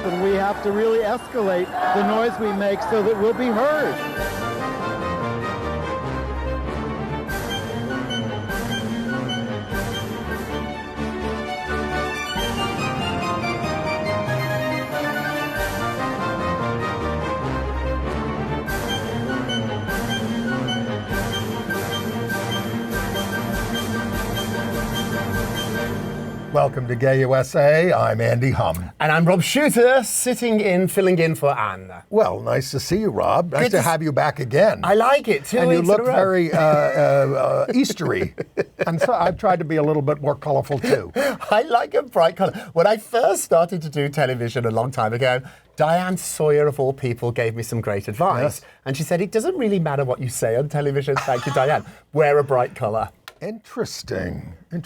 and we have to really escalate the noise we make so that we'll be heard. Welcome to Gay USA. I'm Andy Hum. And I'm Rob Shooter, filling in for Anne. Well, nice to see you, Rob. Nice to have you back again. I like it, too. And you look very Eastery. And so I've tried to be a little bit more colorful, too. I like a bright color. When I first started to do television a long time ago, Diane Sawyer, of all people, gave me some great advice. Yes. And she said, it doesn't really matter what you say on television. Thank you, Diane. Wear a bright color. Interesting. I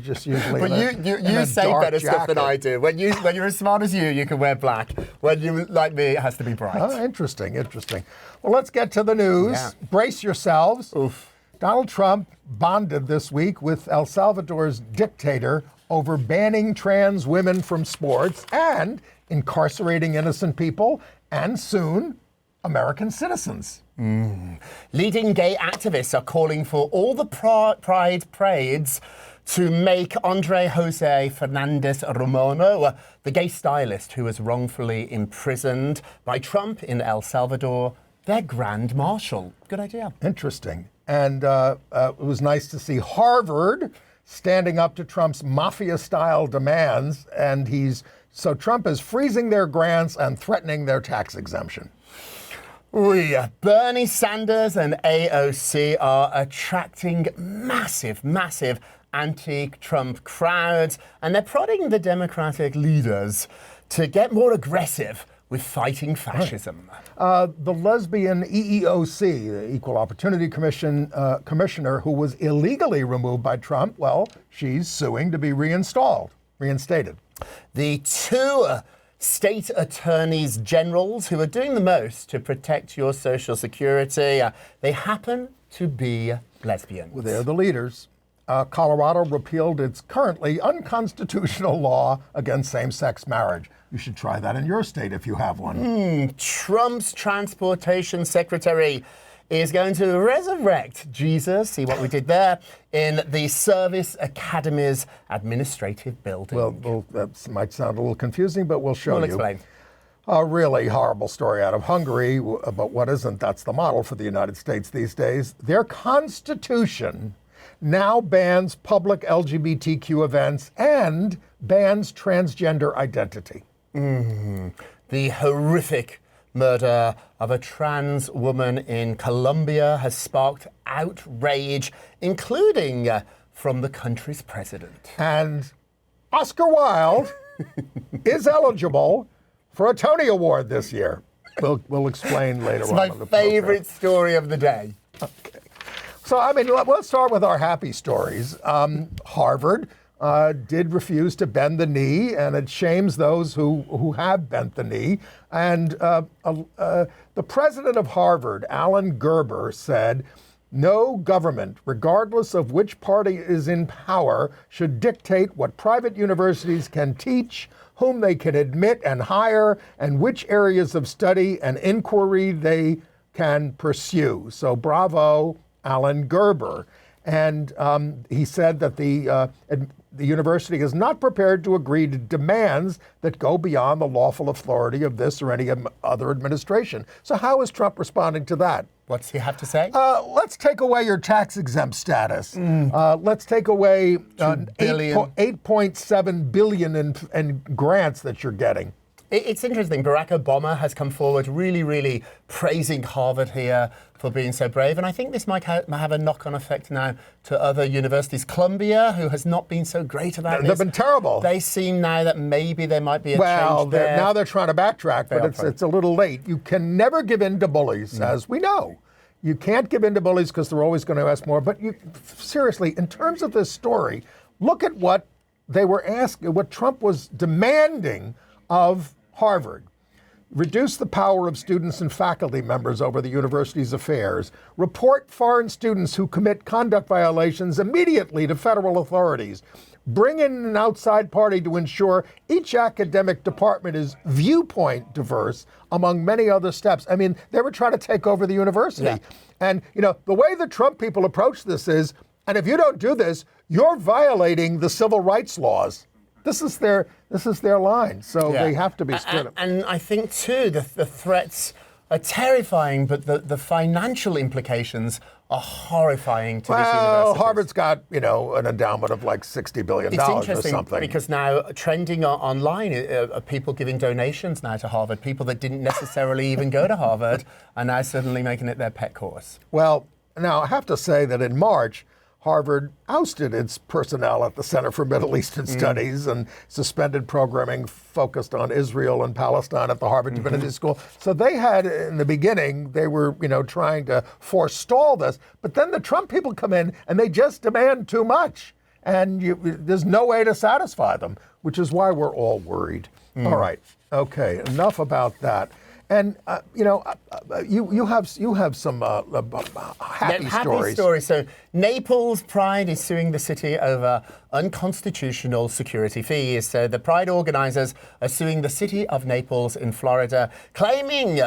just usually. But you say better stuff than I do. When you're as smart as you can wear black. When you like me, it has to be bright. Oh, interesting. Well, let's get to the news. Yeah. Brace yourselves. Oof. Donald Trump bonded this week with El Salvador's dictator over banning trans women from sports and incarcerating innocent people, and soon, American citizens. Leading gay activists are calling for all the pride parades to make Andry Hernández Romero, the gay stylist who was wrongfully imprisoned by Trump in El Salvador, their grand marshal. Good idea. Interesting. And it was nice to see Harvard standing up to Trump's Mafia-style demands, and so Trump is freezing their grants and threatening their tax exemption. Bernie Sanders and AOC are attracting massive anti-Trump crowds, and they're prodding the Democratic leaders to get more aggressive with fighting fascism. The lesbian EEOC, the Equal Opportunity Commissioner, who was illegally removed by Trump, well, she's suing to be reinstated. The two state attorneys generals who are doing the most to protect your social security, they happen to be lesbians. Well, they're the leaders. Colorado repealed its currently unconstitutional law against same-sex marriage. You should try that in your state if you have one. Trump's transportation secretary is going to resurrect Jesus, see what we did there, in the Service Academy's administrative building. Well, that might sound a little confusing, but we'll show you. We'll explain. A really horrible story out of Hungary, but what isn't? That's the model for the United States these days. Their constitution now bans public LGBTQ events and bans transgender identity. The horrific murder of a trans woman in Colombia has sparked outrage, including from the country's president. And Oscar Wilde is eligible for a Tony Award this year. We'll explain later on. It's my favorite story of the day. Okay. So, let's start with our happy stories. Harvard did refuse to bend the knee, and it shames those who have bent the knee. And the president of Harvard, Alan Gerber, said, "No government, regardless of which party is in power, should dictate what private universities can teach, whom they can admit and hire, and which areas of study and inquiry they can pursue." So bravo, Alan Gerber. And he said that the university is not prepared to agree to demands that go beyond the lawful authority of this or any other administration. So how is Trump responding to that? What's he have to say? Let's take away your tax-exempt status. Let's take away $8.7 billion in grants that you're getting. It's interesting. Barack Obama has come forward really praising Harvard here for being so brave. And I think this might have a knock-on effect now to other universities. Columbia, who has not been so great about this. They've been terrible. They seem now that maybe there might be a change there. Now they're trying to backtrack, but it's a little late. You can never give in to bullies, as we know. You can't give in to bullies because they're always going to ask more. But seriously, in terms of this story, look at what they were asking, what Trump was demanding of Harvard. reduce the power of students and faculty members over the university's affairs, report foreign students who commit conduct violations immediately to federal authorities, bring in an outside party to ensure each academic department is viewpoint diverse, among many other steps. I mean, they were trying to take over the university. Yeah. And, the way the Trump people approach this is, and if you don't do this, you're violating the civil rights laws. This is their line, so they have to be stood up. And I think, too, the threats are terrifying, but the financial implications are horrifying to these universities. Well, Harvard's got, an endowment of like $60 billion or something. Because now trending online are people giving donations now to Harvard. People that didn't necessarily even go to Harvard are now suddenly making it their pet course. Well, now I have to say that in March, Harvard ousted its personnel at the Center for Middle Eastern Studies and suspended programming focused on Israel and Palestine at the Harvard Divinity School. So they had, in the beginning, they were, trying to forestall this. But then the Trump people come in and they just demand too much. And there's no way to satisfy them, which is why we're all worried. All right. Okay. Enough about that. And you have some happy stories. So Naples Pride is suing the city over unconstitutional security fees. So the Pride organizers are suing the city of Naples in Florida, claiming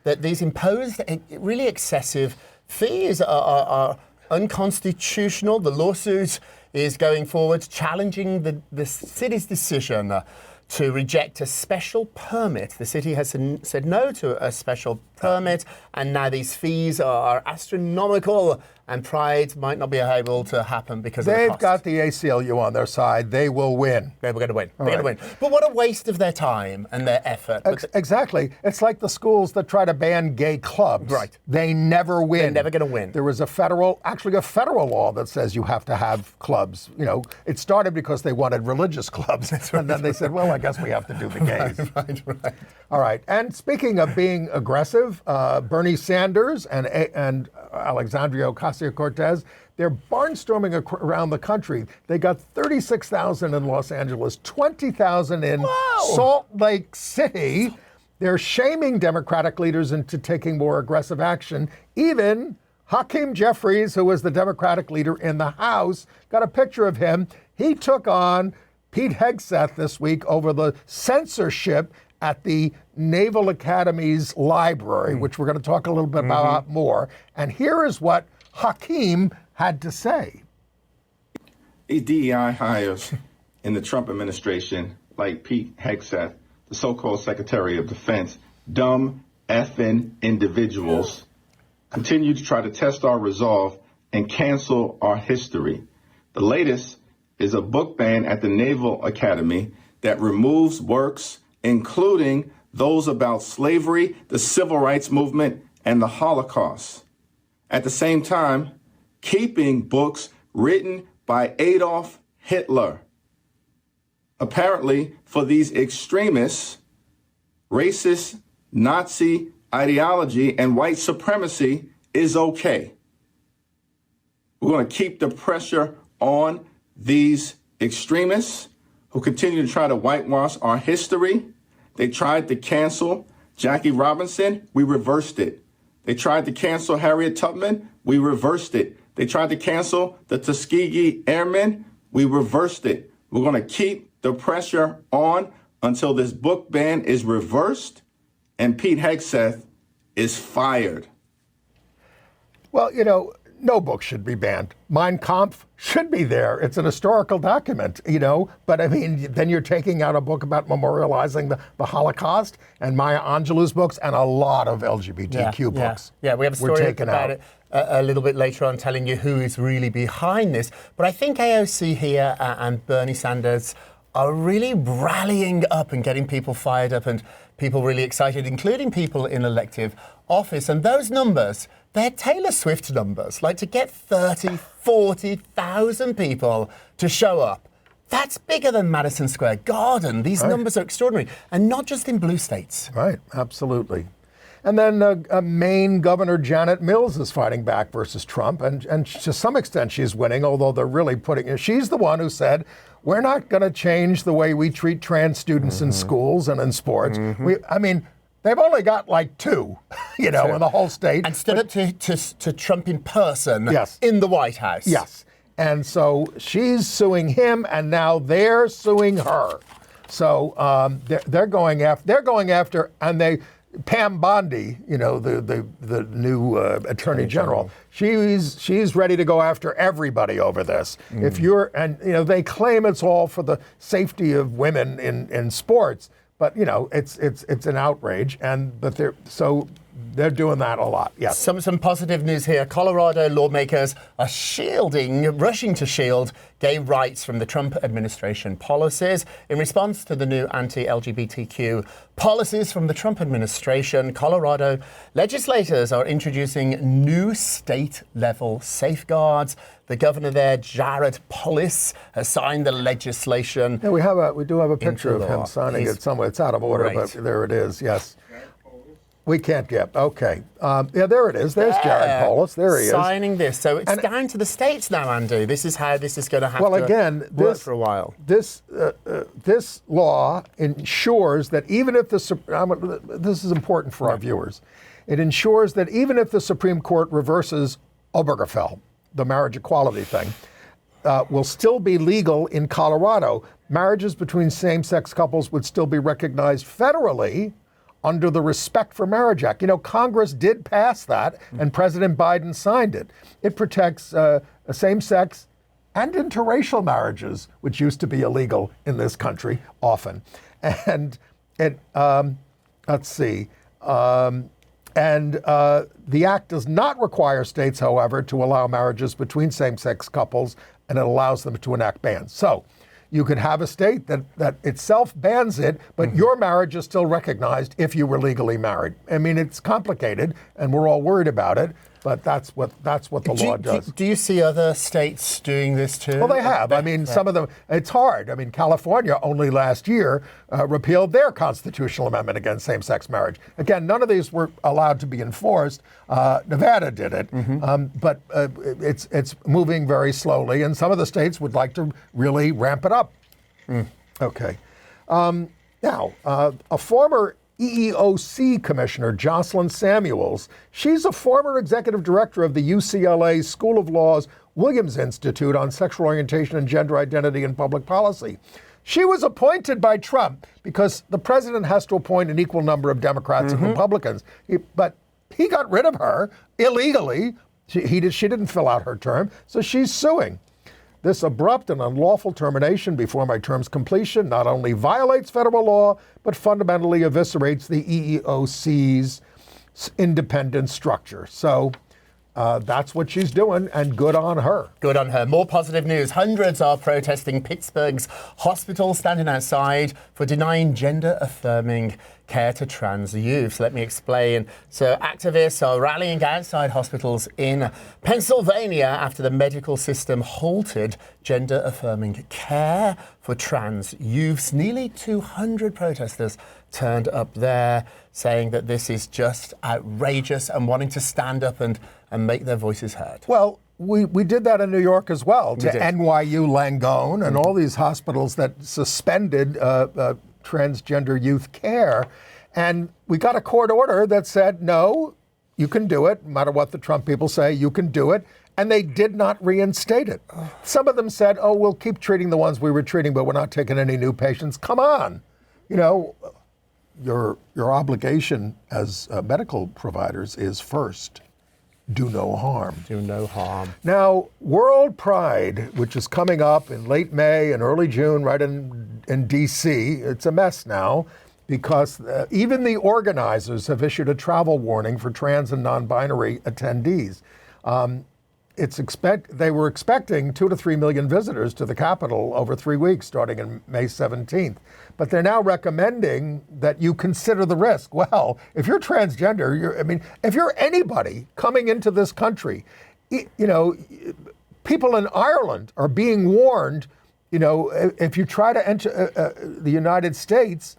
that these imposed really excessive fees are unconstitutional. The lawsuit is going forward, challenging the city's decision to reject a special permit. The city has said no to a special permit, and now these fees are astronomical, and Pride might not be able to happen because of the cost. They've got the ACLU on their side. They will win. They were going to win. They're going to win. But what a waste of their time and their effort. Exactly. It's like the schools that try to ban gay clubs. Right. They never win. They're never going to win. There was a federal law that says you have to have clubs. It started because they wanted religious clubs. And then they said, well, I guess we have to do the gays. Right. All right. And speaking of being aggressive, Bernie Sanders and Alexandria Ocasio-Cortez, they're barnstorming around the country. They got 36,000 in Los Angeles, 20,000 in Salt Lake City. They're shaming Democratic leaders into taking more aggressive action. Even Hakeem Jeffries, who was the Democratic leader in the House, got a picture of him. He took on Pete Hegseth this week over the censorship at the Naval Academy's library, which we're going to talk a little bit about more. And here is what Hakeem had to say. These DEI hires in the Trump administration, like Pete Hegseth, the so-called Secretary of Defense, dumb effing individuals, continue to try to test our resolve and cancel our history. The latest is a book ban at the Naval Academy that removes works including those about slavery, the civil rights movement, and the Holocaust. At the same time, keeping books written by Adolf Hitler. Apparently, for these extremists, racist Nazi ideology and white supremacy is okay. We're going to keep the pressure on these extremists who continue to try to whitewash our history. They tried to cancel Jackie Robinson. We reversed it. They tried to cancel Harriet Tubman. We reversed it. They tried to cancel the Tuskegee Airmen. We reversed it. We're going to keep the pressure on until this book ban is reversed and Pete Hegseth is fired. Well, no book should be banned. Mein Kampf should be there. It's an historical document, But I mean, then you're taking out a book about memorializing the Holocaust and Maya Angelou's books and a lot of LGBTQ books. Yeah, we have a story about it a little bit later on telling you who is really behind this. But I think AOC here and Bernie Sanders are really rallying up and getting people fired up and people really excited, including people in elective office. And those numbers, they're Taylor Swift numbers. Like to get 30, 40,000 people to show up. That's bigger than Madison Square Garden. These numbers are extraordinary. And not just in blue states. Right, absolutely. And then Maine Governor Janet Mills is fighting back versus Trump. And to some extent she's winning, although they're really she's the one who said, we're not going to change the way we treat trans students in schools and in sports. They've only got like 2, in the whole state. And stood up to Trump in person Yes. in the White House. Yes. And so she's suing him, and now they're suing her. So they're going after, and Pam Bondi, the new Attorney General, she's ready to go after everybody over this. If they claim it's all for the safety of women in sports, but it's an outrage, but they're doing that a lot. Yes. Some positive news here. Colorado lawmakers are rushing to shield gay rights from the Trump administration policies. In response to the new anti-LGBTQ policies from the Trump administration, Colorado legislators are introducing new state-level safeguards. The governor there, Jared Polis, has signed the legislation. Yeah, we do have a picture of him signing it somewhere. It's out of order, but there it is. Yes. We can't get. Okay. There it is. There's Jared Polis. There he is. Signing this. So it's down to the states now, Andy. This is how this is going to have to work for a while. This law ensures that even if this is important for our viewers, it ensures that even if the Supreme Court reverses Obergefell, the marriage equality thing, will still be legal in Colorado. Marriages between same-sex couples would still be recognized federally under the Respect for Marriage Act. Congress did pass that, and President Biden signed it. It protects same-sex and interracial marriages, which used to be illegal in this country often. And let's see. The act does not require states, however, to allow marriages between same-sex couples, and it allows them to enact bans. So you could have a state that itself bans it, but your marriage is still recognized if you were legally married. I mean, it's complicated, and we're all worried about it, but that's what the law does. Do you see other states doing this too? Well, they have. I mean, some of them, it's hard. I mean, California only last year repealed their constitutional amendment against same-sex marriage. Again, none of these were allowed to be enforced. Nevada did it, but it's moving very slowly, and some of the states would like to really ramp it up. Okay. Now, a former EEOC Commissioner, Jocelyn Samuels, she's a former executive director of the UCLA School of Law's Williams Institute on Sexual Orientation and Gender Identity in Public Policy. She was appointed by Trump because the president has to appoint an equal number of Democrats and Republicans. But he got rid of her illegally. She didn't fill out her term, so she's suing. This abrupt and unlawful termination before my term's completion not only violates federal law, but fundamentally eviscerates the EEOC's independent structure. So that's what she's doing, and good on her. Good on her. More positive news. Hundreds are protesting Pittsburgh's hospital, standing outside for denying gender-affirming care to trans youth. Let me explain. So activists are rallying outside hospitals in Pennsylvania after the medical system halted gender-affirming care for trans youths. Nearly 200 protesters turned up there, saying that this is just outrageous and wanting to stand up and make their voices heard. Well, we did that in New York as well, to NYU Langone and all these hospitals that suspended transgender youth care. And we got a court order that said, no, you can do it. No matter what the Trump people say, you can do it. And they did not reinstate it. Some of them said, oh, we'll keep treating the ones we were treating, but we're not taking any new patients. Come on. Your obligation as medical providers is first, do no harm. Do no harm. Now, World Pride, which is coming up in late May and early June, right in D.C., it's a mess now because even the organizers have issued a travel warning for trans and non-binary attendees. They were expecting 2 to 3 million visitors to the Capitol over 3 weeks, starting in May 17th. But they're now recommending that you consider the risk. Well, if you're transgender, if you're anybody coming into this country, people in Ireland are being warned, if you try to enter the United States,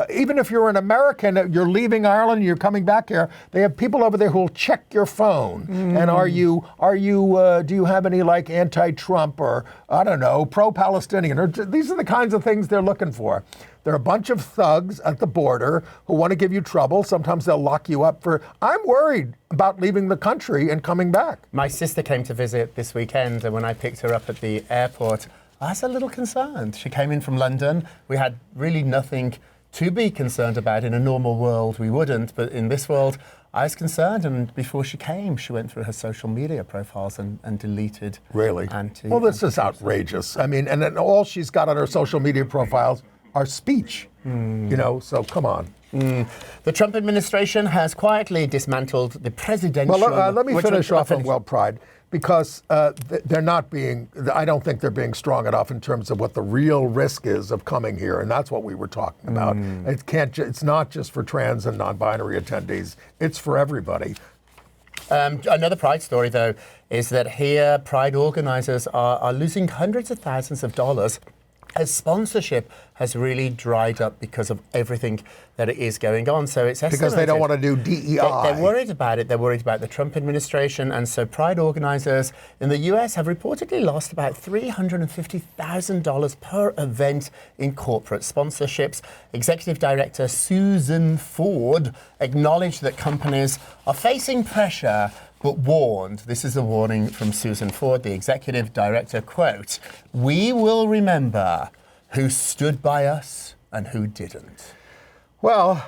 even if you're an American, you're leaving Ireland, you're coming back here, they have people over there who will check your phone. And do you have any like anti-Trump or, I don't know, pro-Palestinian? Or these are the kinds of things they're looking for. They're a bunch of thugs at the border who want to give you trouble. Sometimes they'll lock you up for, I'm worried about leaving the country and coming back. My sister came to visit this weekend, and when I picked her up at the airport, I was a little concerned. She came in from London. We had really nothing to be concerned about. In a normal world, we wouldn't, but in this world, I was concerned, and before she came, she went through her social media profiles and deleted. Really? Well, this is outrageous. I mean, and then all she's got on her social media profiles are speech, so come on. The Trump administration has quietly dismantled the presidential... Well, let me finish off on Well Pride, because they're not being, I don't think they're being strong enough in terms of what the real risk is of coming here, and that's what we were talking about. It's not just for trans and non-binary attendees, it's for everybody. Another Pride story, though, is that here Pride organizers are losing hundreds of thousands of dollars as sponsorship has really dried up because of everything that is going on. So it's estimated. Because they don't want to do DEI. They're worried about it. They're worried about the Trump administration. And so Pride organizers in the US have reportedly lost about $350,000 per event in corporate sponsorships. Executive Director Susan Ford acknowledged that companies are facing pressure, but warned, this is a warning from Susan Ford, the executive director, quote, "We will remember who stood by us and who didn't." Well,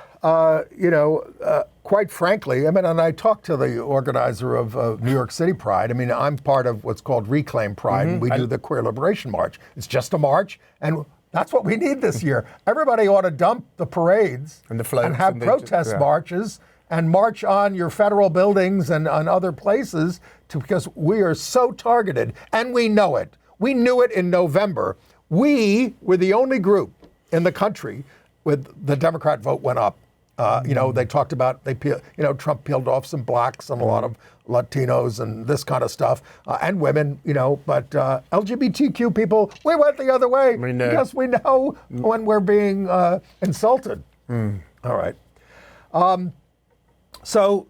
quite frankly, and I talked to the organizer of New York City Pride. I'm part of what's called Reclaim Pride, and we do the Queer Liberation March. It's just a march, and that's what we need this year. Everybody ought to dump the parades and the floats and have protest marches and march on your federal buildings and on other places because we are so targeted, and we know it. We knew it in November. We were the only group in the country with the Democrat vote went up. They talked about, Trump peeled off some blacks and a lot of Latinos and this kind of stuff, and women, but LGBTQ people, we went the other way because we know when we're being insulted. All right. So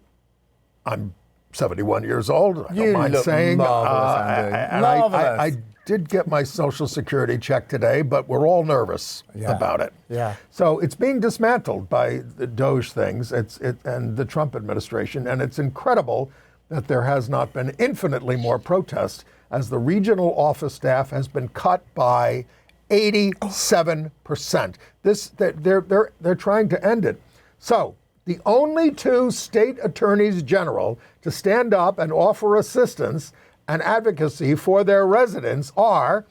I'm 71 years old. I don't mind saying. I did get my Social Security check today, but we're all nervous about it. Yeah. So it's being dismantled by the Doge things and the Trump administration, and it's incredible that there has not been infinitely more protest as the regional office staff has been cut by 87%. They're trying to end it. So the only two state attorneys general to stand up and offer assistance and advocacy for their residents are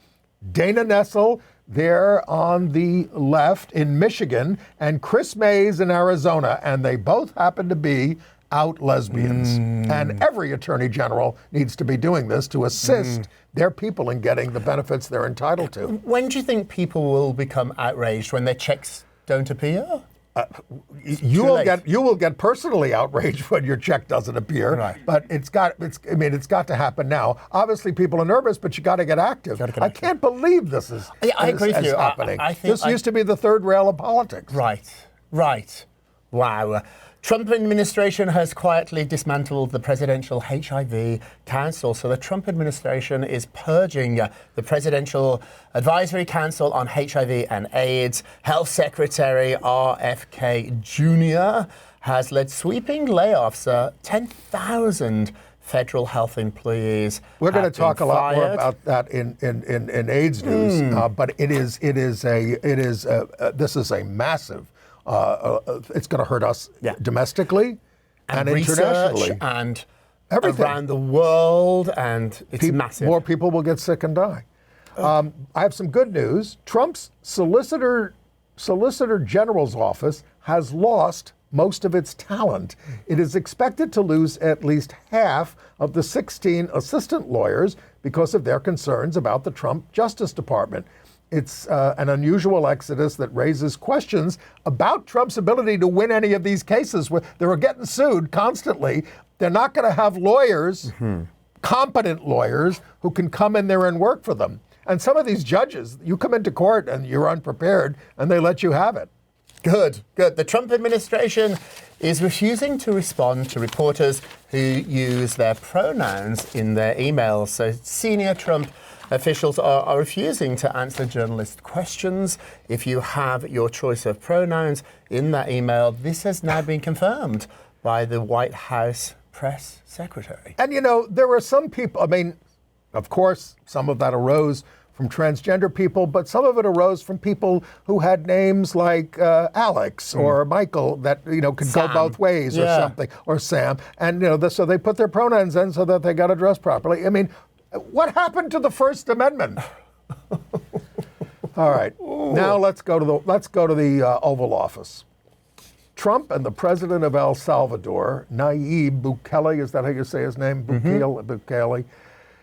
Dana Nessel there on the left in Michigan and Chris Mays in Arizona, and they both happen to be out lesbians. And every attorney general needs to be doing this to assist their people in getting the benefits they're entitled to. When do you think people will become outraged? When their checks don't appear? You will get personally outraged when your check doesn't appear, right. But it's got to happen now. Obviously, people are nervous, but you got to get active. I can't believe this is happening. This used to be the third rail of politics. Right. Wow. Trump administration has quietly dismantled the presidential HIV council. So the Trump administration is purging the presidential advisory council on HIV and AIDS. Health Secretary RFK Jr. has led sweeping layoffs. 10,000 federal health employees. We're going to talk a lot more about that in AIDS news, but this is a massive. It's going to hurt us domestically and internationally. And everything around the world, and it's massive. More people will get sick and die. I have some good news. Trump's Solicitor General's office has lost most of its talent. It is expected to lose at least half of the 16 assistant lawyers because of their concerns about the Trump Justice Department. It's an unusual exodus that raises questions about Trump's ability to win any of these cases. They were getting sued constantly. They're not going to have lawyers, competent lawyers, who can come in there and work for them. And some of these judges, you come into court and you're unprepared, and they let you have it. Good. The Trump administration is refusing to respond to reporters who use their pronouns in their emails. So senior Trump officials are refusing to answer journalist questions if you have your choice of pronouns in that email. This has now been confirmed by the White House press secretary. And, there were some people, of course, some of that arose from transgender people, but some of it arose from people who had names like Alex or Michael that, could Sam. go both ways or something, or Sam. And, so they put their pronouns in so that they got addressed properly. What happened to the First Amendment? All right, now let's go to the Oval Office. Trump and the president of El Salvador, Nayib Bukele, is that how you say his name? Bukele.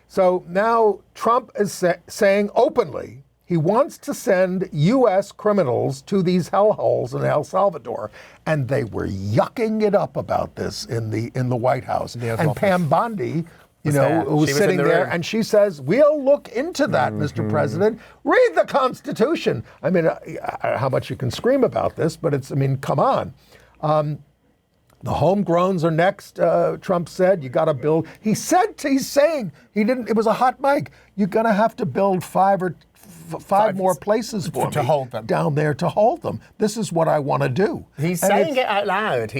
So now Trump is saying openly he wants to send U.S. criminals to these hellholes in El Salvador, and they were yucking it up about this in the White House. And Pam Bondi, who was sitting there, and she says, "We'll look into that, Mr. President. Read the Constitution." How much you can scream about this, but come on. The homegrowns are next, Trump said. You got to build. He's saying, he didn't, it was a hot mic. You're going to have to build five more places for me to hold them down there to hold them. This is what I want to do. He's saying it out loud.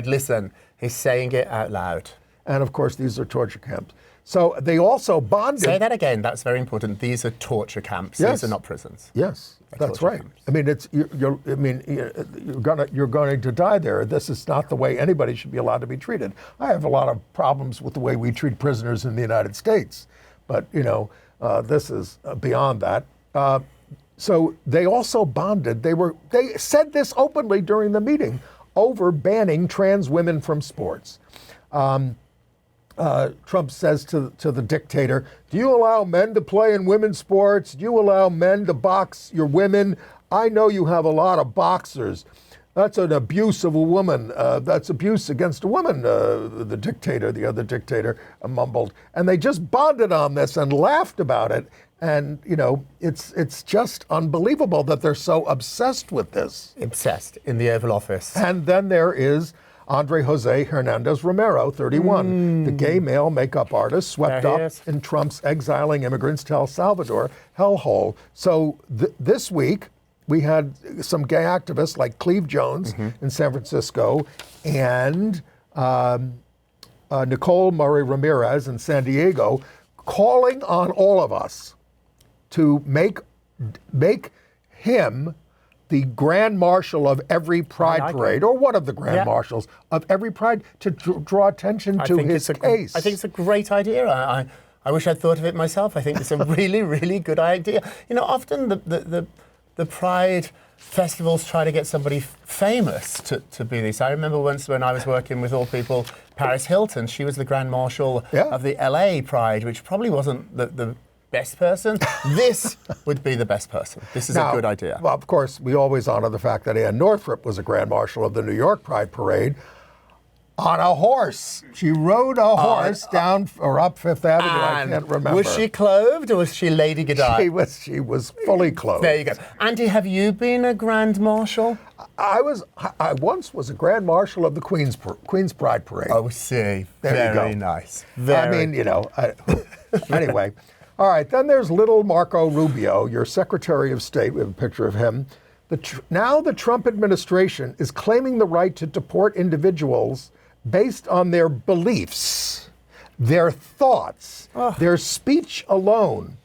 Listen, he's saying it out loud. And of course, these are torture camps. So they also bonded. Say that again. That's very important. These are torture camps. Yes. These are not prisons. Yes, that's right. Camps. You're going to die there. This is not the way anybody should be allowed to be treated. I have a lot of problems with the way we treat prisoners in the United States, but this is beyond that. So they also bonded. They said this openly during the meeting over banning trans women from sports. Trump says to the dictator, "Do you allow men to play in women's sports? Do you allow men to box your women? I know you have a lot of boxers. That's an abuse of a woman. That's abuse against a woman," the other dictator mumbled. And they just bonded on this and laughed about it. And, it's just unbelievable that they're so obsessed with this. Obsessed in the Oval Office. And then there is Andry Jose Hernández Romero, 31, the gay male makeup artist swept up in Trump's exiling immigrants to El Salvador hellhole. So this week, we had some gay activists like Cleve Jones in San Francisco and Nicole Murray Ramirez in San Diego calling on all of us to make him the Grand Marshal of every Pride parade, or one of the Grand Marshals of every Pride, to draw attention to his case. I think it's a great idea. I wish I'd thought of it myself. I think it's a really, really good idea. Often the Pride festivals try to get somebody famous to be this. I remember once when I was working with all people, Paris Hilton. She was the Grand Marshal of the LA Pride, which probably wasn't the best person. This would be the best person. This is a good idea. Well, of course, we always honor the fact that Ann Northrup was a Grand Marshal of the New York Pride Parade on a horse. She rode a horse down or up Fifth Avenue. I can't remember. Was she clothed or was she Lady Godiva? She was fully clothed. There you go. Andy, have you been a Grand Marshal? I once was a Grand Marshal of the Queen's Pride Parade. Oh, see. There you go. Very nice. Anyway. All right, then there's little Marco Rubio, your Secretary of State. We have a picture of him. Now the Trump administration is claiming the right to deport individuals based on their beliefs, their thoughts, their speech alone.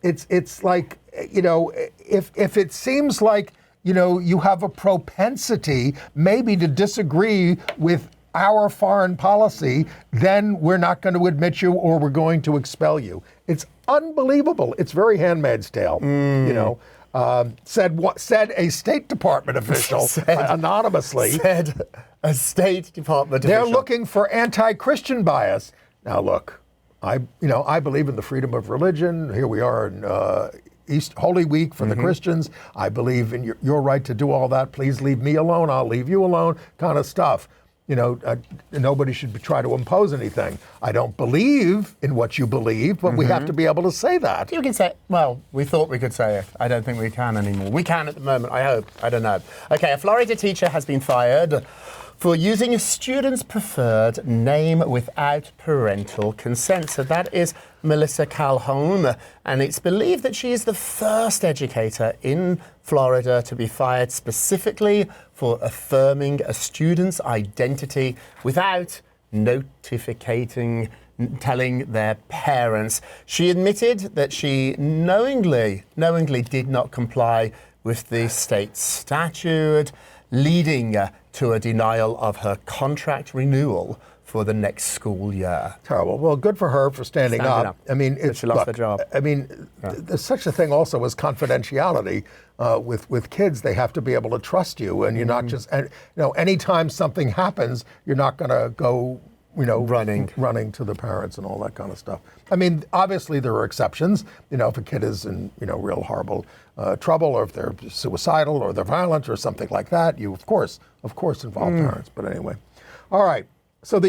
It's like, if it seems like, you have a propensity maybe to disagree with our foreign policy, then we're not going to admit you or we're going to expel you. It's unbelievable. It's very Handmaid's Tale, said a State Department official anonymously. Said a State Department They're official. looking for anti-Christian bias. Now look, I believe in the freedom of religion. Here we are in Holy Week for the Christians. I believe in your right to do all that. Please leave me alone. I'll leave you alone kind of stuff. nobody should try to impose anything. I don't believe in what you believe, but we have to be able to say that. You can say, well, we thought we could say it. I don't think we can anymore. We can at the moment, I hope. I don't know. Okay, a Florida teacher has been fired for using a student's preferred name without parental consent. So that is Melissa Calhoun, and it's believed that she is the first educator in Florida to be fired specifically for affirming a student's identity without telling their parents. She admitted that she knowingly did not comply with the state statute, leading to a denial of her contract renewal for the next school year. Terrible. Well, good for her for standing up. I mean, she lost her job. I mean, there's such a thing also as confidentiality. With kids, they have to be able to trust you, and you're not just, anytime something happens, you're not going to go, running to the parents and all that kind of stuff. I mean, obviously there are exceptions. If a kid is in, real horrible trouble, or if they're suicidal or they're violent or something like that, you of course involve parents. But anyway, all right. So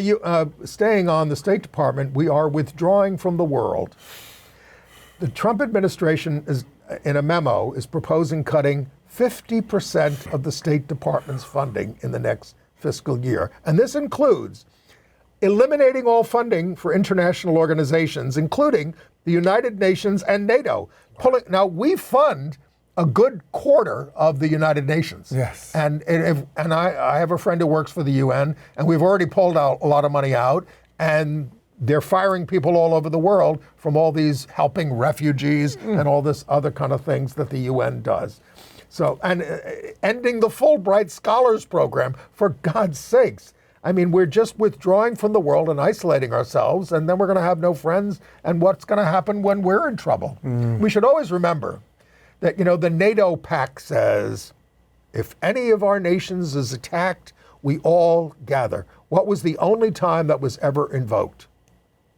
staying on the State Department, we are withdrawing from the world. The Trump administration in a memo is proposing cutting 50% of the State Department's funding in the next fiscal year. And this includes eliminating all funding for international organizations, including the United Nations and NATO. Now, we fund a good quarter of the United Nations. Yes. And I have a friend who works for the UN, and we've already pulled out a lot of money out, and they're firing people all over the world from all these helping refugees and all this other kind of things that the UN does. So, and ending the Fulbright Scholars Program, for God's sakes. I mean, we're just withdrawing from the world and isolating ourselves, and then we're going to have no friends, and what's going to happen when we're in trouble? We should always remember that, the NATO pact says, if any of our nations is attacked, we all gather. What was the only time that was ever invoked?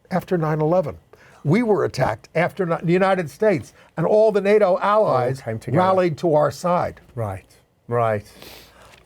After 9/11. We were attacked after the United States, and all the NATO allies rallied to our side. Right.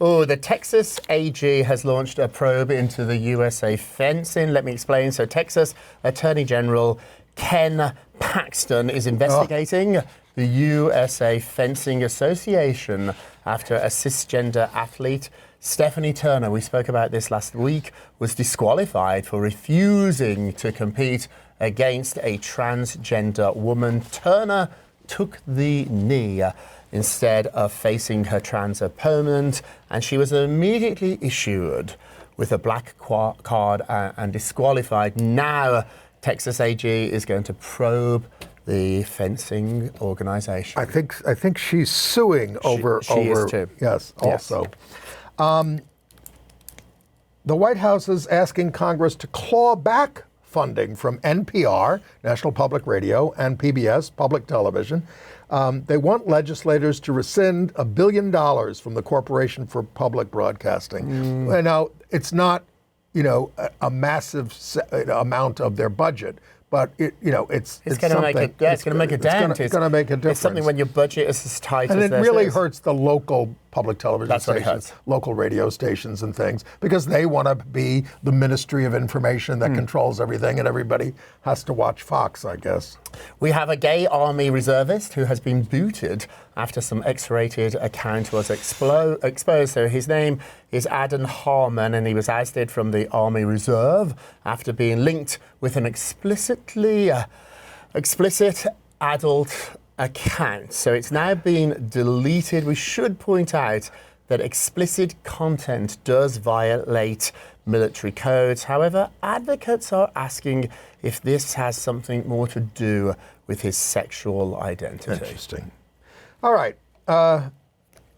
Oh, the Texas AG has launched a probe into the USA fencing. Let me explain. So Texas Attorney General Ken Paxton is investigating the USA Fencing Association after a cisgender athlete, Stephanie Turner, we spoke about this last week, was disqualified for refusing to compete against a transgender woman. Turner took the knee instead of facing her trans opponent, and she was immediately issued with a black card and disqualified. Now, Texas AG is going to probe the fencing organization. I think she's suing over. She is too. Yes, also. The White House is asking Congress to claw back funding from NPR, National Public Radio, and PBS, Public Television. They want legislators to rescind $1 billion from the Corporation for Public Broadcasting. And now, it's not, a massive amount of their budget, but it's going to make a dent. It's going to make a difference. It's something when your budget is as tight as this. And it this really is. hurts the local public television stations, local radio stations and things, because they want to be the Ministry of Information that controls everything, and everybody has to watch Fox, I guess. We have a gay Army reservist who has been booted after some X-rated account was exposed. So his name is Adam Harmon, and he was ousted from the Army Reserve after being linked with an explicit adult account. So it's now been deleted. We should point out that explicit content does violate military codes. However, advocates are asking if this has something more to do with his sexual identity. Interesting. All right.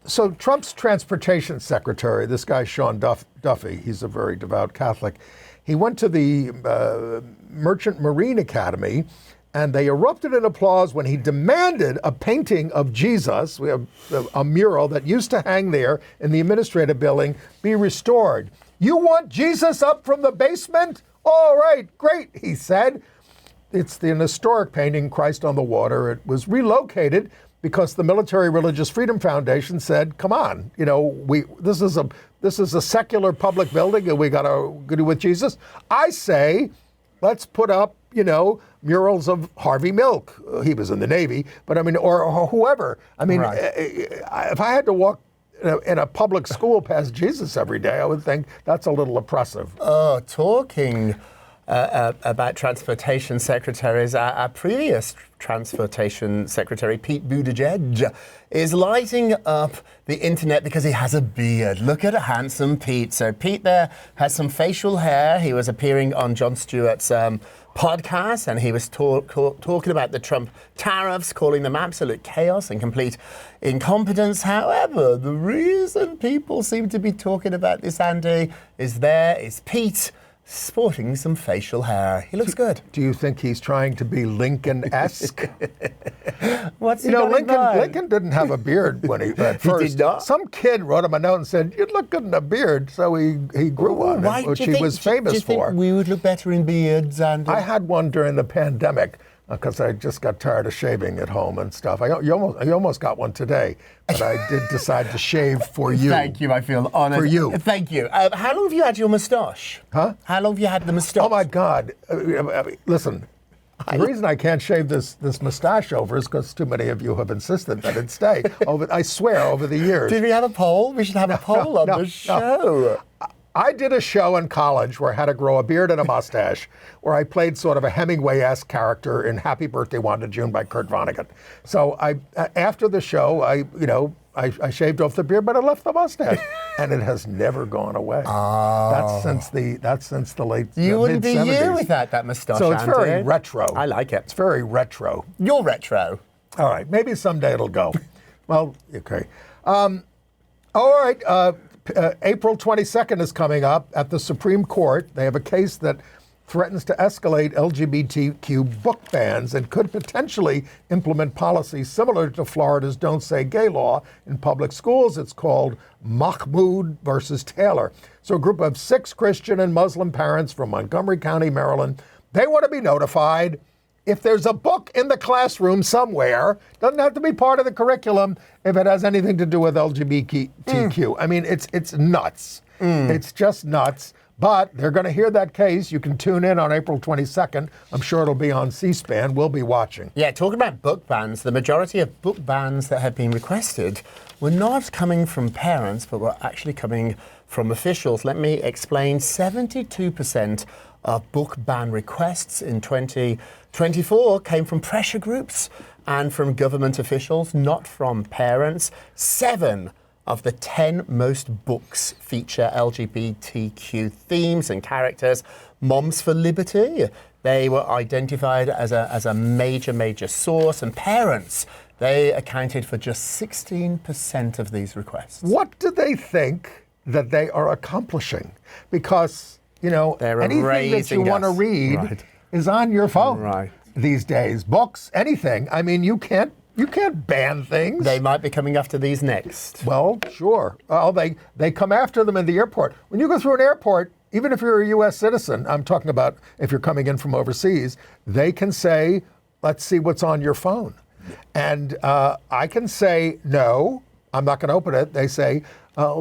So Trump's transportation secretary, this guy Sean Duffy, he's a very devout Catholic, he went to the Merchant Marine Academy, and they erupted in applause when he demanded a painting of Jesus, we have a mural that used to hang there in the administrative building, be restored. You want Jesus up from the basement? All right, great, he said. It's an historic painting, Christ on the Water. It was relocated because the Military Religious Freedom Foundation said, come on, you know, this is a secular public building and we got to do with Jesus. I say, let's put up, you know, murals of Harvey Milk. He was in the Navy, but I mean, or whoever. I mean, if I had to walk in a public school past Jesus every day, I would think that's a little oppressive. Oh, talking about transportation secretaries, our previous transportation secretary, Pete Buttigieg, is lighting up the internet because he has a beard. Look at a handsome Pete. So Pete there has some facial hair. He was appearing on Jon Stewart's podcast, and he was talking about the Trump tariffs, calling them absolute chaos and complete incompetence. However, the reason people seem to be talking about this, Andy, is Pete sporting some facial hair. He looks good. Do you think he's trying to be Lincoln-esque? What's he You know, got in mind? Lincoln didn't have a beard when he at first. He did not? Some kid wrote him a note and said, "You'd look good in a beard," so he grew one, which he was famous do you for. think we would look better in beards, Andy? I had one during the pandemic because I just got tired of shaving at home and stuff. You almost got one today, but I did decide to shave for you. Thank you, I feel honored. For you. Thank you. How long have you had your moustache? Huh? How long have you had the moustache? Oh my God! Listen, the reason I can't shave this moustache over is because too many of you have insisted that it stay. I swear, over the years. Did we have a poll? We should have a poll on the show. I did a show in college where I had to grow a beard and a mustache, where I played sort of a Hemingway-esque character in Happy Birthday, Wanda June by Kurt Vonnegut. So after the show, I shaved off the beard, but I left the mustache, and it has never gone away. Oh. That's since the late You wouldn't be mid-70s. you without that moustache, So it's very Andy. retro. I like it. It's very retro. You're retro. All right, maybe someday it'll go. Well, okay. All right, April 22nd is coming up at the Supreme Court. They have a case that threatens to escalate LGBTQ book bans and could potentially implement policies similar to Florida's Don't Say Gay law in public schools. It's called Mahmoud versus Taylor. So a group of 6 Christian and Muslim parents from Montgomery County, Maryland, they want to be notified if there's a book in the classroom somewhere. Doesn't have to be part of the curriculum if it has anything to do with LGBTQ. I mean, it's nuts. It's just nuts. But they're going to hear that case. You can tune in on April 22nd. I'm sure it'll be on C-SPAN. We'll be watching. Yeah, talking about book bans, the majority of book bans that have been requested were not coming from parents, but were actually coming from officials. Let me explain. 72% of book ban requests in 2024 came from pressure groups and from government officials, not from parents. 7 of the 10 most books feature LGBTQ themes and characters. Moms for Liberty, they were identified as a major source, and parents, they accounted for just 16% of these requests. What do they think that they are accomplishing? Because, you know, They're anything that you erasing want to us. read Right. is on your phone Right. these days. Books, anything. I mean, you can't ban things. They might be coming after these next. Well, sure. Oh, they come after them in the airport. When you go through an airport, even if you're a U.S. citizen, I'm talking about if you're coming in from overseas, they can say, let's see what's on your phone. And I can say, no, I'm not going to open it. They say,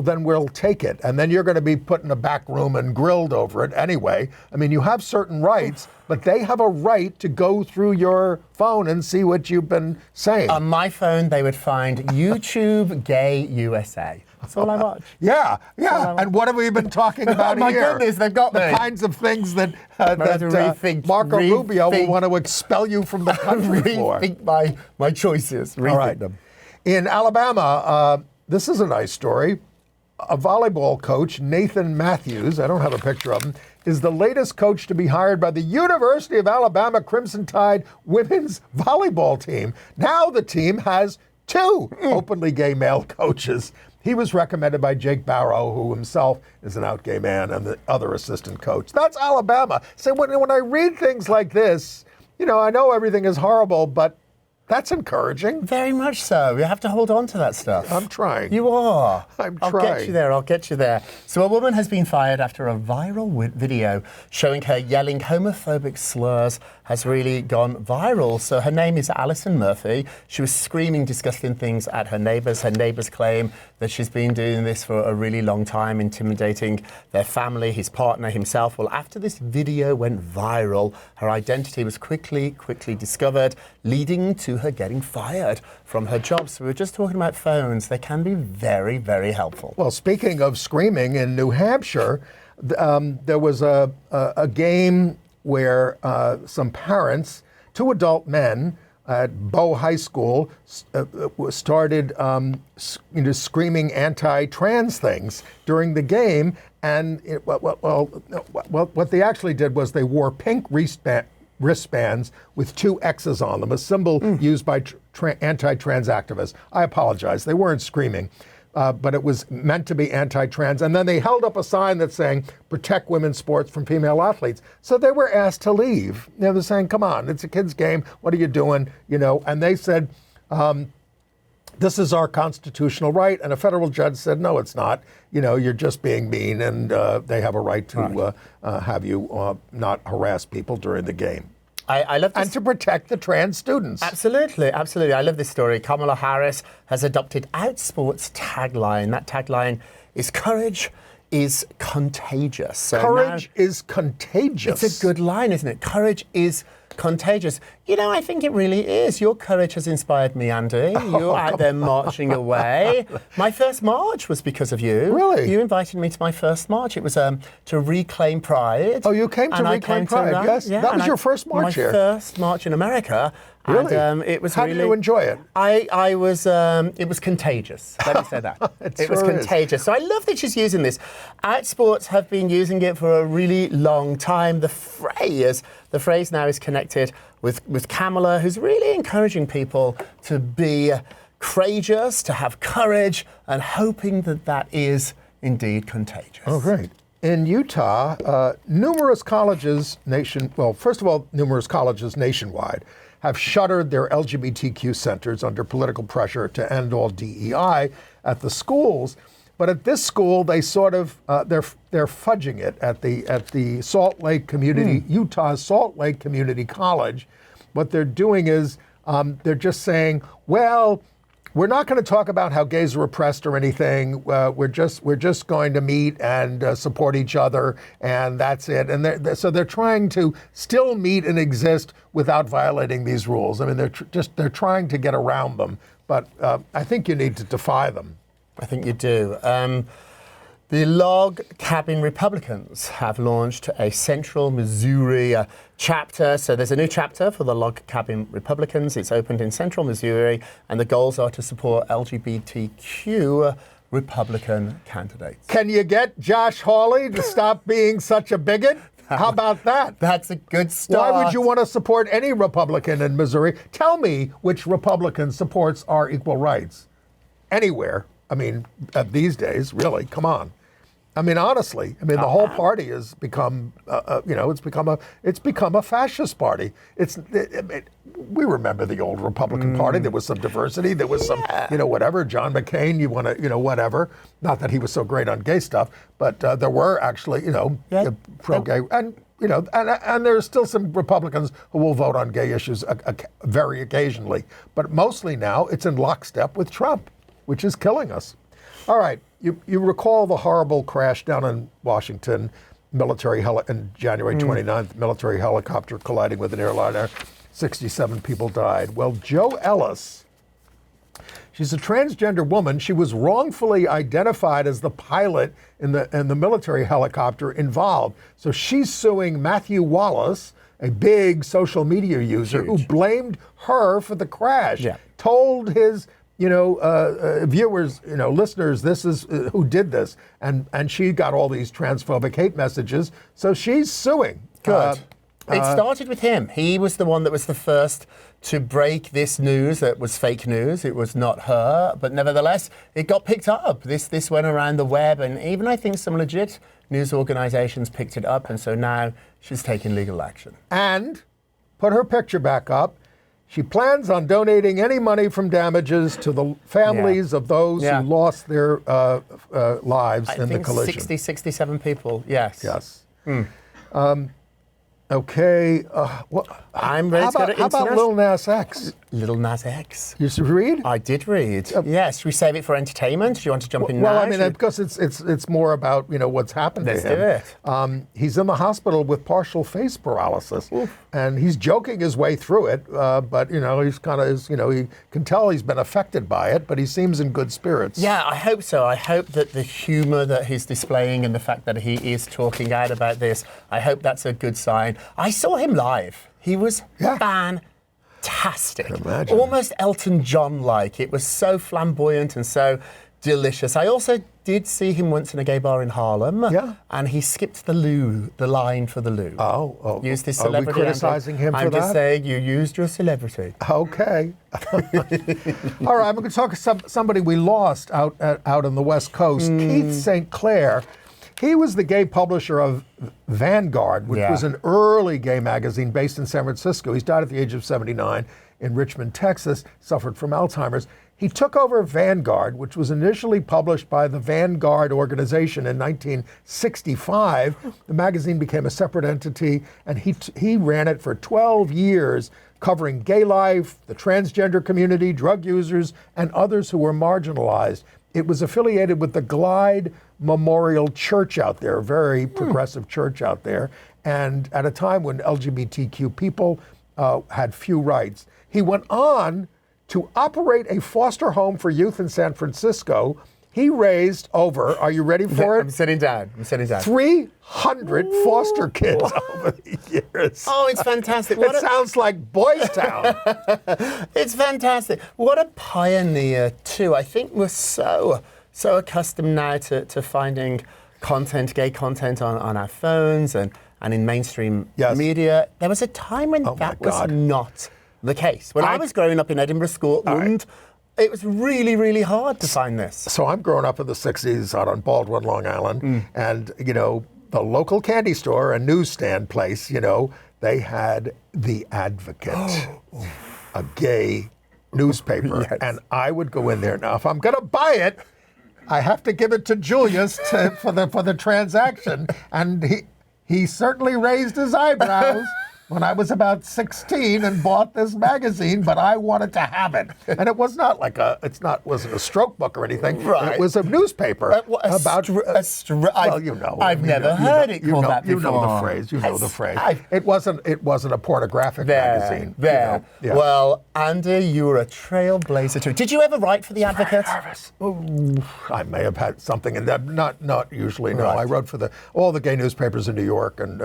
then we'll take it. And then you're going to be put in a back room and grilled over it anyway. I mean, you have certain rights, but they have a right to go through your phone and see what you've been saying. On my phone, they would find YouTube Gay USA. That's all I watch. Yeah. And what have we been talking about my here? goodness, they've got the me. kinds of things that, have to Marco Rubio will rethink. want to expel you from the country for. Rethink my choices. Rethink All right. them. In Alabama, this is a nice story. A volleyball coach, Nathan Matthews, I don't have a picture of him, is the latest coach to be hired by the University of Alabama Crimson Tide women's volleyball team. Now the team has 2 openly gay male coaches. He was recommended by Jake Barrow, who himself is an out gay man, and the other assistant coach. That's Alabama. So when I read things like this, you know, I know everything is horrible, but that's encouraging. Very much so. You have to hold on to that stuff. I'm trying. You are. I'm I'll trying. I'll get you there. So a woman has been fired after a viral video showing her yelling homophobic slurs has really gone viral. So her name is Alison Murphy. She was screaming disgusting things at her neighbours. Her neighbours claim that she's been doing this for a really long time, intimidating their family, his partner, himself. Well, after this video went viral, her identity was quickly discovered, leading to her getting fired from her job. So we were just talking about phones. They can be very, very helpful. Well, speaking of screaming, in New Hampshire, there was a game where some parents, 2 adult men at Bow High School, started screaming anti-trans things during the game. And what they actually did was they wore pink wristbands with 2 X's on them, a symbol used by anti-trans activists. I apologize, they weren't screaming. But it was meant to be anti-trans. And then they held up a sign that's saying, protect women's sports from female athletes. So they were asked to leave. They were saying, come on, it's a kid's game. What are you doing? And they said, this is our constitutional right. And a federal judge said, no, it's not. You're just being mean, and they have a right to have you not harass people during the game. I love this. And to protect the trans students. Absolutely. I love this story. Kamala Harris has adopted Outsport's tagline. That tagline is courage is contagious. So courage is contagious. It's a good line, isn't it? Courage is contagious. I think it really is. Your courage has inspired me, Andy. You're out there marching away. My first march was because of you. Really? You invited me to my first march. It was to reclaim pride. Oh, you came to reclaim pride, yes? Yeah, that was your first march here. My first march in America. Really? And it was How really... did you enjoy it? I was, it was contagious. Let me say that. It was contagious. So I love that she's using this. Outsports have been using it for a really long time. The phrase now is connected with Kamala, who's really encouraging people to be courageous, to have courage, and hoping that is indeed contagious. Oh, great. In Utah, numerous colleges numerous colleges nationwide have shuttered their LGBTQ centers under political pressure to end all DEI at the schools. But at this school, they sort of they're fudging it at the Salt Lake Community Utah Salt Lake Community College. What they're doing is they're just saying, well, we're not going to talk about how gays are oppressed or anything. We're just going to meet and support each other, and that's it. And so they're trying to still meet and exist without violating these rules. I mean, they're trying to get around them. But I think you need to defy them. I think you do. The Log Cabin Republicans have launched a Central Missouri chapter. So there's a new chapter for the Log Cabin Republicans. It's opened in Central Missouri, and the goals are to support LGBTQ Republican candidates. Can you get Josh Hawley to stop being such a bigot? How about that? That's a good start. Why would you want to support any Republican in Missouri? Tell me which Republican supports our equal rights. Anywhere. I mean, these days, really, come on. I mean, honestly, the whole party has become, it's become a fascist party. We remember the old Republican Party. There was some diversity. There was some, whatever. John McCain, whatever. Not that he was so great on gay stuff, but there were actually, pro-gay, and there's still some Republicans who will vote on gay issues very occasionally. But mostly now, it's in lockstep with Trump, which is killing us. All right, you recall the horrible crash down in Washington, in January 29th, military helicopter colliding with an airliner, 67 people died. Well, Jo Ellis, she's a transgender woman. She was wrongfully identified as the pilot in the military helicopter involved. So she's suing Matthew Wallace, a big social media user, who blamed her for the crash, told his viewers, listeners, this is who did this. And she got all these transphobic hate messages. So she's suing. Good. It started with him. He was the one that was the first to break this news that was fake news. It was not her. But nevertheless, it got picked up. This went around the web. And even I think some legit news organizations picked it up. And so now she's taking legal action. And put her picture back up. She plans on donating any money from damages to the families of those who lost their lives in the collision. 67 people, yes. Yes. Okay. I'm ready to go to how about international. Lil Nas X? Lil Nas X. You should read? I did read. Yes. Should we save it for entertainment? Do you want to jump in now? Well, I mean, Should we- because it's more about what's happened Let's to him. do it. He's in the hospital with partial face paralysis, and he's joking his way through it. But he's kind of he can tell he's been affected by it, but he seems in good spirits. Yeah, I hope so. I hope that the humour that he's displaying and the fact that he is talking out about this, I hope that's a good sign. I saw him live. He was fantastic. Imagine. Almost Elton John-like. It was so flamboyant and so delicious. I also did see him once in a gay bar in Harlem. Yeah. And he skipped the line for the loo. Oh. Used his Are we celebrity. criticizing him for I'm just that? saying you used your celebrity. Okay. All right, I'm going to talk to somebody we lost out on the West Coast, Keith St. Clair. He was the gay publisher of Vanguard, which was an early gay magazine based in San Francisco. He's died at the age of 79 in Richmond, Texas, suffered from Alzheimer's. He took over Vanguard, which was initially published by the Vanguard organization in 1965. The magazine became a separate entity, and he ran it for 12 years, covering gay life, the transgender community, drug users, and others who were marginalized. It was affiliated with the Glide Memorial Church out there, a very progressive church out there, and at a time when LGBTQ people had few rights. He went on to operate a foster home for youth in San Francisco. He raised over, are you ready for it? I'm sitting down. 300 foster kids over the years. Oh, it's fantastic. It sounds like Boys Town. It's fantastic. What a pioneer, too. I think we're so accustomed now to finding gay content on our phones and in mainstream media. There was a time when that was not the case. When I was growing up in Edinburgh, Scotland, it was really, really hard to find this. So I'm growing up in the 60s out on Baldwin, Long Island, and, the local candy store and newsstand place, they had The Advocate, a gay newspaper. Yes. And I would go in there. Now, if I'm going to buy it, I have to give it to Julius for the transaction. And he certainly raised his eyebrows when I was about 16 and bought this magazine, but I wanted to have it. And it was not wasn't a stroke book or anything. Right. It was a newspaper about. I've never heard it called that before. You know the phrase. You know the phrase. It wasn't a pornographic magazine. There. Yeah. Well, Andy, you were a trailblazer too. Did you ever write for The Advocate? I may have had something in that. Not usually. No, Right. I wrote for all the gay newspapers in New York and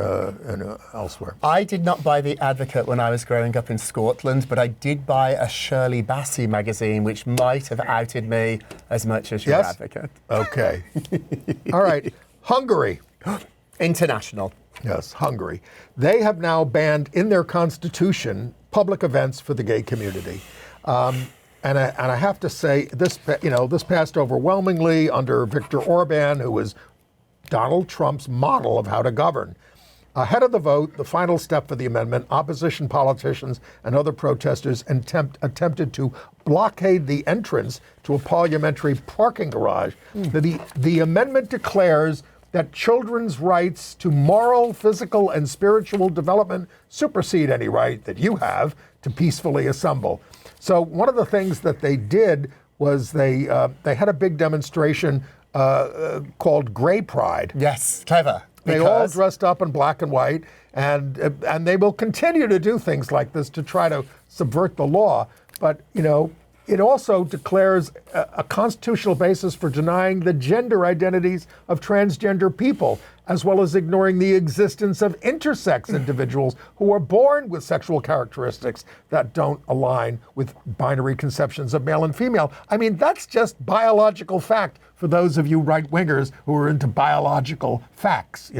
elsewhere. I did not buy The Advocate when I was growing up in Scotland, but I did buy a Shirley Bassey magazine, which might have outed me as much as your Advocate. Okay. All right. Hungary. International. Yes, Hungary. They have now banned in their constitution public events for the gay community. And I have to say, this passed overwhelmingly under Viktor Orban, who was Donald Trump's model of how to govern. Ahead of the vote, the final step for the amendment, opposition politicians and other protesters attempted to blockade the entrance to a parliamentary parking garage. The amendment declares that children's rights to moral, physical, and spiritual development supersede any right that you have to peacefully assemble. So one of the things that they did was they had a big demonstration called Gray Pride. Yes, clever. They all dressed up in black and white, and they will continue to do things like this to try to subvert the law. But, it also declares a constitutional basis for denying the gender identities of transgender people, as well as ignoring the existence of intersex individuals who are born with sexual characteristics that don't align with binary conceptions of male and female. I mean, that's just biological fact for those of you right-wingers who are into biological facts,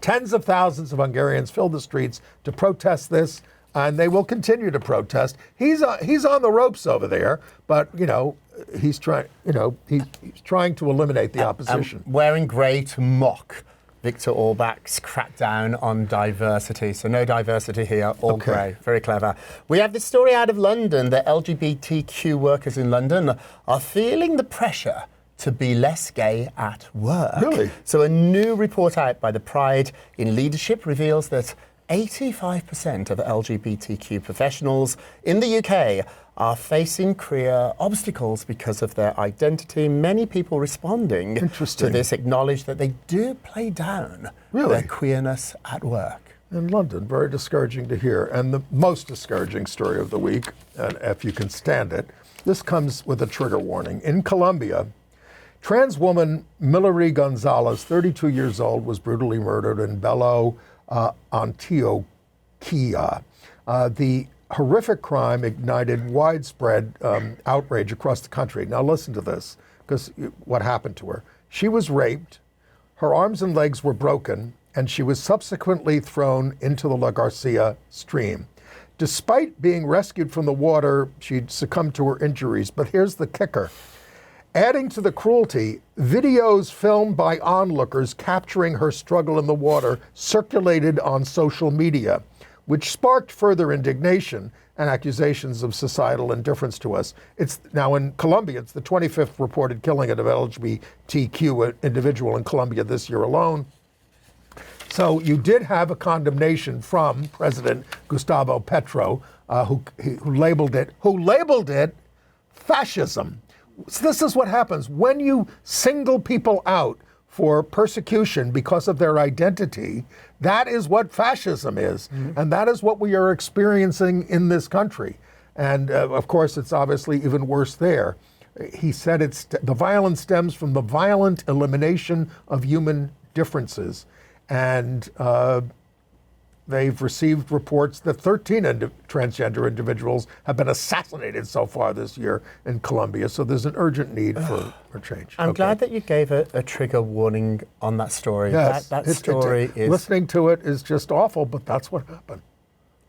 Tens of thousands of Hungarians filled the streets to protest this, and they will continue to protest. He's on the ropes over there, but he's trying to eliminate the opposition. Wearing grey to mock Viktor Orban's crackdown on diversity. So no diversity here, all grey. Very clever. We have this story out of London that LGBTQ workers in London are feeling the pressure to be less gay at work. Really? So a new report out by the Pride in Leadership reveals that 85% of LGBTQ professionals in the UK are facing career obstacles because of their identity. Many people responding to this acknowledge that they do play down their queerness at work. In London, very discouraging to hear. And the most discouraging story of the week, and if you can stand it, this comes with a trigger warning. In Colombia, trans woman Milary Gonzalez, 32 years old, was brutally murdered in Belo, Antioquia. The horrific crime ignited widespread outrage across the country. Now listen to this, because what happened to her. She was raped, her arms and legs were broken, and she was subsequently thrown into the La Garcia stream. Despite being rescued from the water, she'd succumbed to her injuries. But here's the kicker. Adding to the cruelty, videos filmed by onlookers capturing her struggle in the water circulated on social media, which sparked further indignation and accusations of societal indifference to us. It's now in Colombia, it's the 25th reported killing of an LGBTQ individual in Colombia this year alone. So you did have a condemnation from President Gustavo Petro, who labeled it fascism. So this is what happens when you single people out for persecution because of their identity. That is what fascism is, and that is what we are experiencing in this country. And of course, it's obviously even worse there. He said the violence stems from the violent elimination of human differences. And they've received reports that 13 transgender individuals have been assassinated so far this year in Colombia. So there's an urgent need for change. I'm glad that you gave a trigger warning on that story. Yes, that story is... Listening to it is just awful, but that's what happened.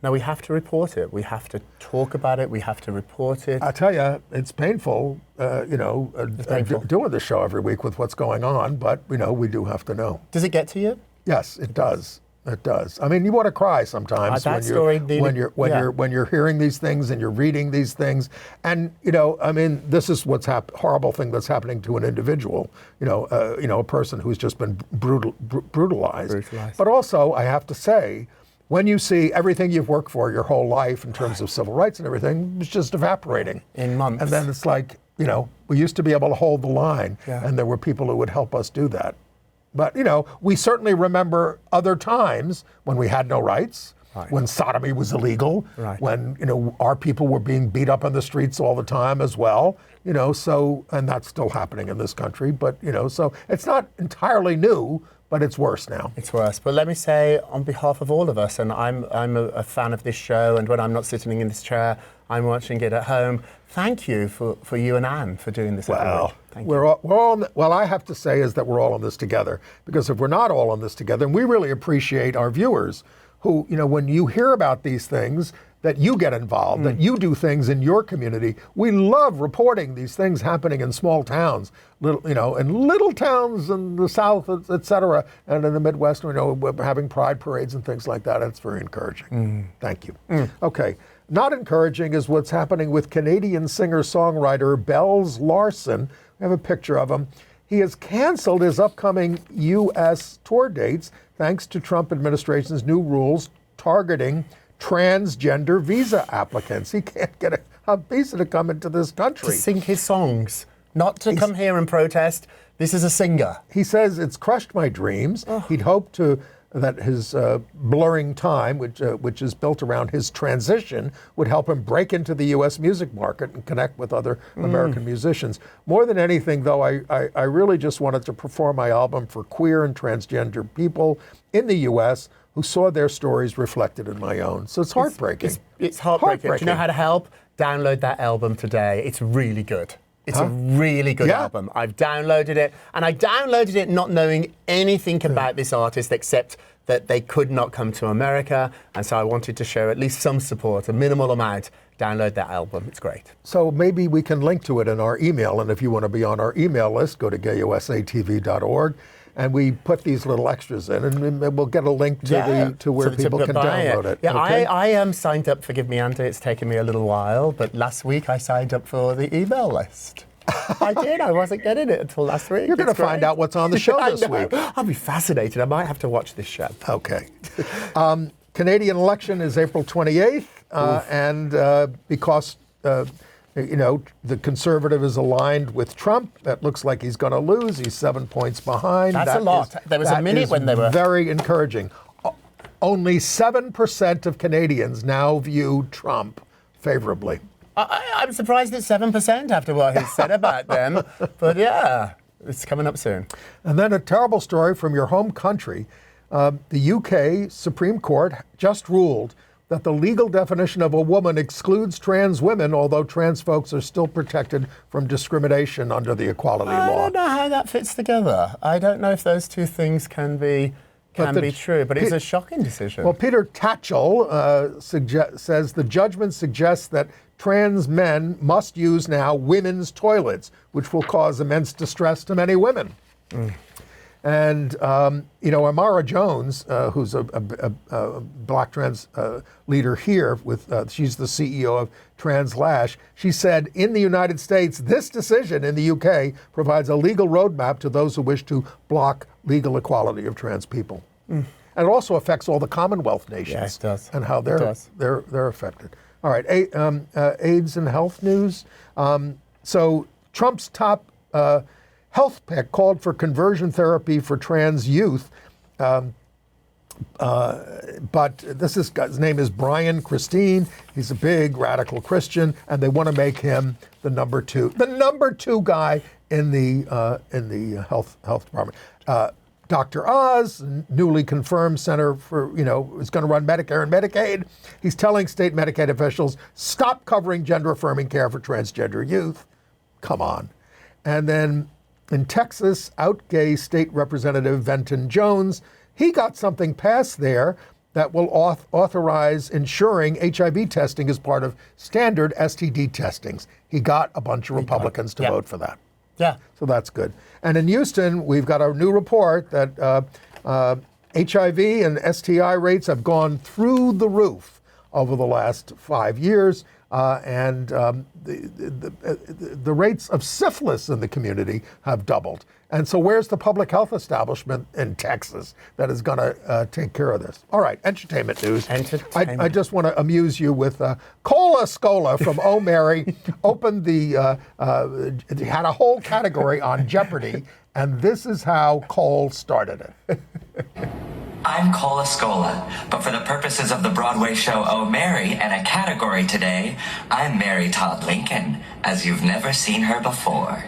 Now, we have to report it. We have to talk about it. We have to report it. I tell you, it's painful, doing the show every week with what's going on, but, we do have to know. Does it get to you? Yes, it does. It does. I mean, you want to cry sometimes when you're hearing these things and you're reading these things, and this is what's horrible thing that's happening to an individual. A person who's just been brutalized. But also, I have to say, when you see everything you've worked for your whole life in terms of civil rights and everything, it's just evaporating in months. And then it's like, we used to be able to hold the line, and there were people who would help us do that. But, we certainly remember other times when we had no rights, when sodomy was illegal, when, our people were being beat up on the streets all the time as well, and that's still happening in this country. But, so it's not entirely new, but it's worse now. It's worse. But let me say, on behalf of all of us, and I'm a fan of this show, and when I'm not sitting in this chair, I'm watching it at home. Thank you for you and Anne for doing this. Well, we're all I have to say is that we're all in this together, because if we're not all in this together, and we really appreciate our viewers who, when you hear about these things, that you get involved, that you do things in your community. We love reporting these things happening in small towns, in little towns in the South, et cetera, and in the Midwest, we're having pride parades and things like that. It's very encouraging. Thank you. Okay. Not encouraging is what's happening with Canadian singer-songwriter Bells Larson. We have a picture of him. He has canceled his upcoming U.S. tour dates thanks to Trump administration's new rules targeting transgender visa applicants. He can't get a visa to come into this country. To sing his songs, not to come here and protest. This is a singer. He says, it's crushed my dreams. He'd hoped that his blurring time, which is built around his transition, would help him break into the U.S. music market and connect with other American musicians. More than anything, though, I really just wanted to perform my album for queer and transgender people in the U.S. who saw their stories reflected in my own. So it's heartbreaking. It's heartbreaking. Do you know how to help? Download that album today. It's really good. It's a really good album. I've downloaded it, and I downloaded it not knowing anything about this artist except that they could not come to America, and so I wanted to show at least some support, a minimal amount. Download that album. It's great. So maybe we can link to it in our email, and if you want to be on our email list, go to gayusatv.org. And we put these little extras in, and we'll get a link to where people can download it. Yeah, okay? I am signed up. Forgive me, Andry, it's taken me a little while, but last week I signed up for the email list. I did. I wasn't getting it until last week. You're going to find out what's on the show this week. I'll be fascinated. I might have to watch this show. Okay. Canadian election is April 28th, and because the Conservative is aligned with Trump, it looks like he's going to lose. He's 7 points behind. That's a lot. There was a minute when they were very encouraging. Only 7% of Canadians now view Trump favorably. I'm surprised it's 7% after what he said about them. But yeah, it's coming up soon. And then a terrible story from your home country. The UK Supreme Court just ruled that the legal definition of a woman excludes trans women, although trans folks are still protected from discrimination under the equality law. I don't know how that fits together. I don't know if those two things can be true, but it's a shocking decision. Well, Peter Tatchell says the judgment suggests that trans men must use now women's toilets, which will cause immense distress to many women. And, Amara Jones, who's a black trans leader here, she's the CEO of Trans Lash, she said, in the United States, this decision in the UK provides a legal roadmap to those who wish to block legal equality of trans people. And it also affects all the Commonwealth nations. Yeah, it does. And how they're affected. All right, AIDS and health news. So Trump's top health pick called for conversion therapy for trans youth. But his name is Brian Christine. He's a big radical Christian, and they want to make him the number two guy in the health department. Dr. Oz, newly confirmed center for, is going to run Medicare and Medicaid. He's telling state Medicaid officials, stop covering gender-affirming care for transgender youth. Come on. And then in Texas, out gay State Representative Venton Jones, he got something passed there that will authorize ensuring HIV testing as part of standard STD testings. He got a bunch of Republicans to vote for that. Yeah. So that's good. And in Houston, we've got a new report that HIV and STI rates have gone through the roof over the last 5 years. And the rates of syphilis in the community have doubled. And so where's the public health establishment in Texas that is going to take care of this? All right, entertainment news. I just want to amuse you with Cola Scola from Oh Mary opened had a whole category on Jeopardy, and this is how Cole started it. I'm Cola Scola, but for the purposes of the Broadway show Oh Mary and a category today, I'm Mary Todd Lincoln, as you've never seen her before.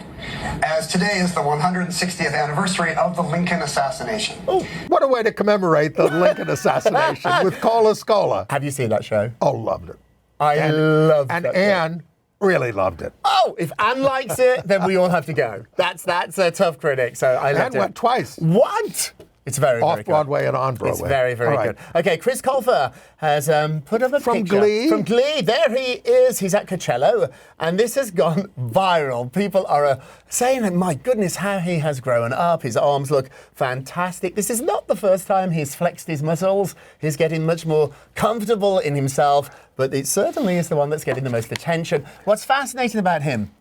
As today is the 160th anniversary of the Lincoln assassination. Oh, what a way to commemorate the Lincoln assassination with Cola Scola. Have you seen that show? Oh, loved it. I loved it. And Anne really loved it. Oh, if Anne likes it, then we all have to go. That's a tough critic, so I loved it. Anne went twice. What? It's very, very good. Off-Broadway and on-Broadway. It's very, very good. Okay, Chris Colfer has put up a picture. Glee? From Glee. There he is. He's at Coachella. And this has gone viral. People are saying, my goodness, how he has grown up. His arms look fantastic. This is not the first time he's flexed his muscles. He's getting much more comfortable in himself. But it certainly is the one that's getting the most attention. What's fascinating about him,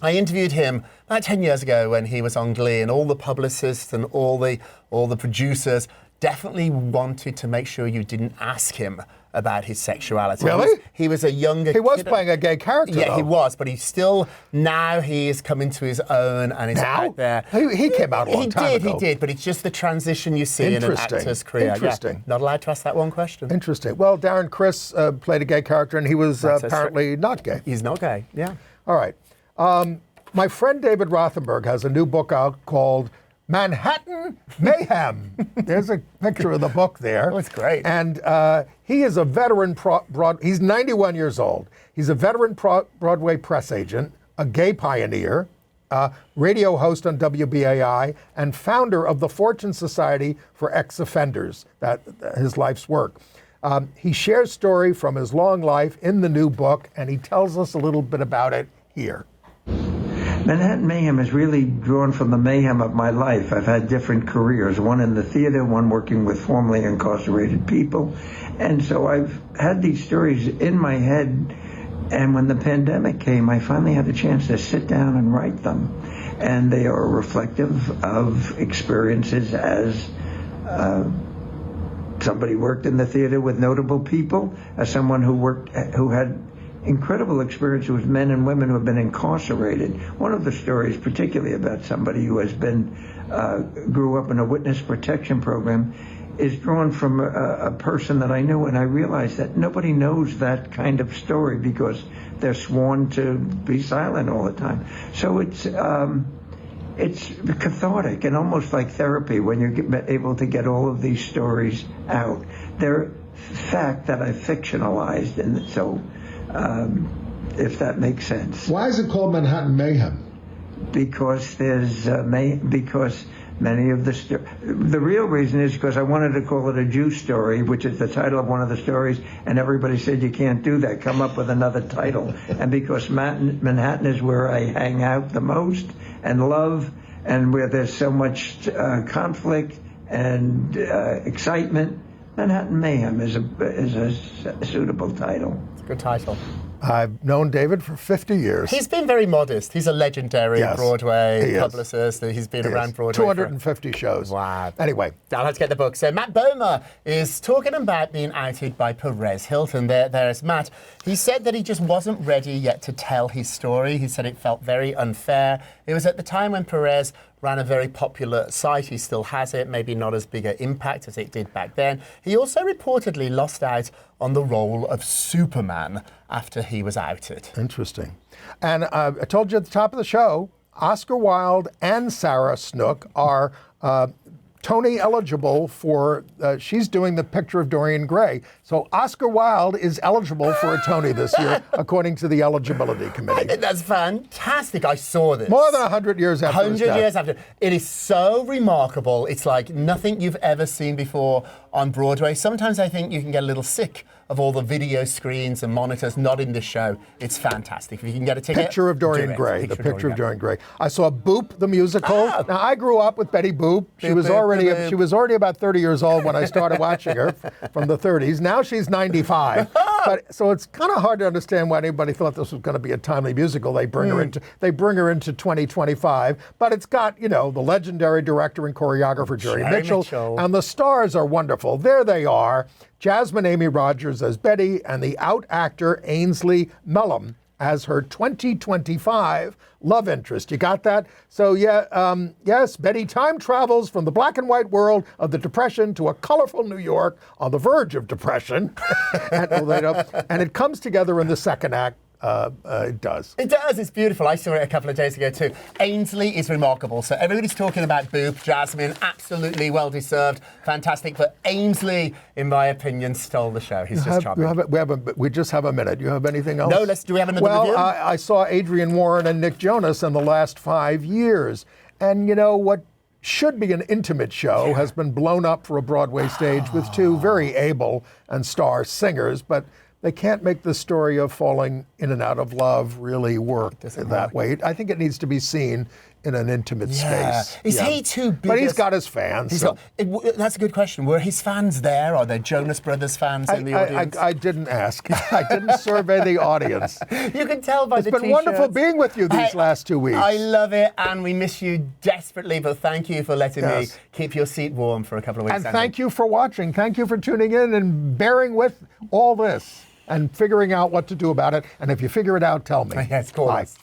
I interviewed him about 10 years ago when he was on Glee, and all the publicists and all the producers definitely wanted to make sure you didn't ask him about his sexuality. Really? He was a younger He was kid. playing a gay character, Yeah, though. he was, but now he is coming to his own and he's out there. He came out a long time ago. He did, but it's just the transition you see in an actor's career. Interesting. Yeah, not allowed to ask that one question. Interesting. Well, Darren Criss played a gay character, and he was apparently not gay. He's not gay, yeah. All right. My friend David Rothenberg has a new book out called Manhattan Mayhem. There's a picture of the book there. Oh, it's great. And he is a veteran he's 91 years old. He's a veteran Broadway press agent, a gay pioneer, radio host on WBAI, and founder of the Fortune Society for Ex-Offenders, his life's work. He shares story from his long life in the new book, and he tells us a little bit about it here. Manhattan Mayhem is really drawn from the mayhem of my life. I've had different careers, one in the theater, one working with formerly incarcerated people. And so I've had these stories in my head And when the pandemic came, I finally had a chance to sit down and write them. And they are reflective of experiences as somebody who worked in the theater with notable people, as someone who had incredible experience with men and women who have been incarcerated. One of the stories, particularly about somebody who has been grew up in a witness protection program, is drawn from a person that I knew, and I realized that nobody knows that kind of story because they're sworn to be silent all the time. So it's cathartic and almost like therapy when you're able to get all of these stories out. They're fact that I fictionalized, and so if that makes sense. Why is it called Manhattan Mayhem? Because because many of the real reason is because I wanted to call it a Jew story, which is the title of one of the stories, and everybody said you can't do that, come up with another title. And because Manhattan is where I hang out the most and love, and where there's so much conflict and excitement, Manhattan Mayhem is a suitable title. It's a good title. I've known David for 50 years. He's been very modest. He's a legendary Yes, Broadway he publicist. He's been around Broadway 250 shows. Wow. Anyway. I'll have to get the book. So Matt Bomer is talking about being outed by Perez Hilton. There's Matt. He said that he just wasn't ready yet to tell his story. He said it felt very unfair. It was at the time when Perez ran a very popular site. He still has it, maybe not as big an impact as it did back then. He also reportedly lost out on the role of Superman after he was outed. Interesting. And I told you at the top of the show, Oscar Wilde and Sarah Snook are Tony eligible for, she's doing The Picture of Dorian Gray. So Oscar Wilde is eligible for a Tony this year, according to the eligibility committee. I think that's fantastic. I saw this. More than 100 years after 100 years after. It is so remarkable. It's like nothing you've ever seen before on Broadway. Sometimes I think you can get a little sick of all the video screens and monitors, not in this show. It's fantastic. If you can get a ticket, Picture of Dorian Gray. The Picture of Dorian Gray. I saw Boop, the musical. Oh. Now, I grew up with Betty Boop. She was already about 30 years old when I started watching her from the 30s. Now she's 95. But so it's kind of hard to understand why anybody thought this was going to be a timely musical. They bring her into 2025. But it's got, the legendary director and choreographer Jerry Mitchell. And the stars are wonderful. There they are. Jasmine Amy Rogers as Betty, and the out actor Ainsley Mellum as her 2025 love interest. You got that? So yes, Betty time travels from the black and white world of the Depression to a colorful New York on the verge of depression. and it comes together in the second act. It does. It does. It's beautiful. I saw it a couple of days ago too. Ainsley is remarkable. So everybody's talking about Boop. Jasmine, absolutely well deserved, fantastic. But Ainsley, in my opinion, stole the show. He's just charming. We just have a minute. You have anything else? No. Do we have another review? Well, I saw Adrian Warren and Nick Jonas in the last 5 years, and what should be an intimate show has been blown up for a Broadway stage with two very able and star singers, but they can't make the story of falling in and out of love really work that way. I think it needs to be seen in an intimate space. Is he too big? But he's got his fans. That's a good question. Were his fans there? Are there Jonas Brothers fans in the audience? I didn't ask. I didn't survey the audience. You can tell by the It's been wonderful being with you these last 2 weeks. I love it, and we miss you desperately, but thank you for letting me keep your seat warm for a couple of weeks. And thank you for watching. Thank you for tuning in and bearing with all this and figuring out what to do about it. And if you figure it out, tell me. Yes, call us.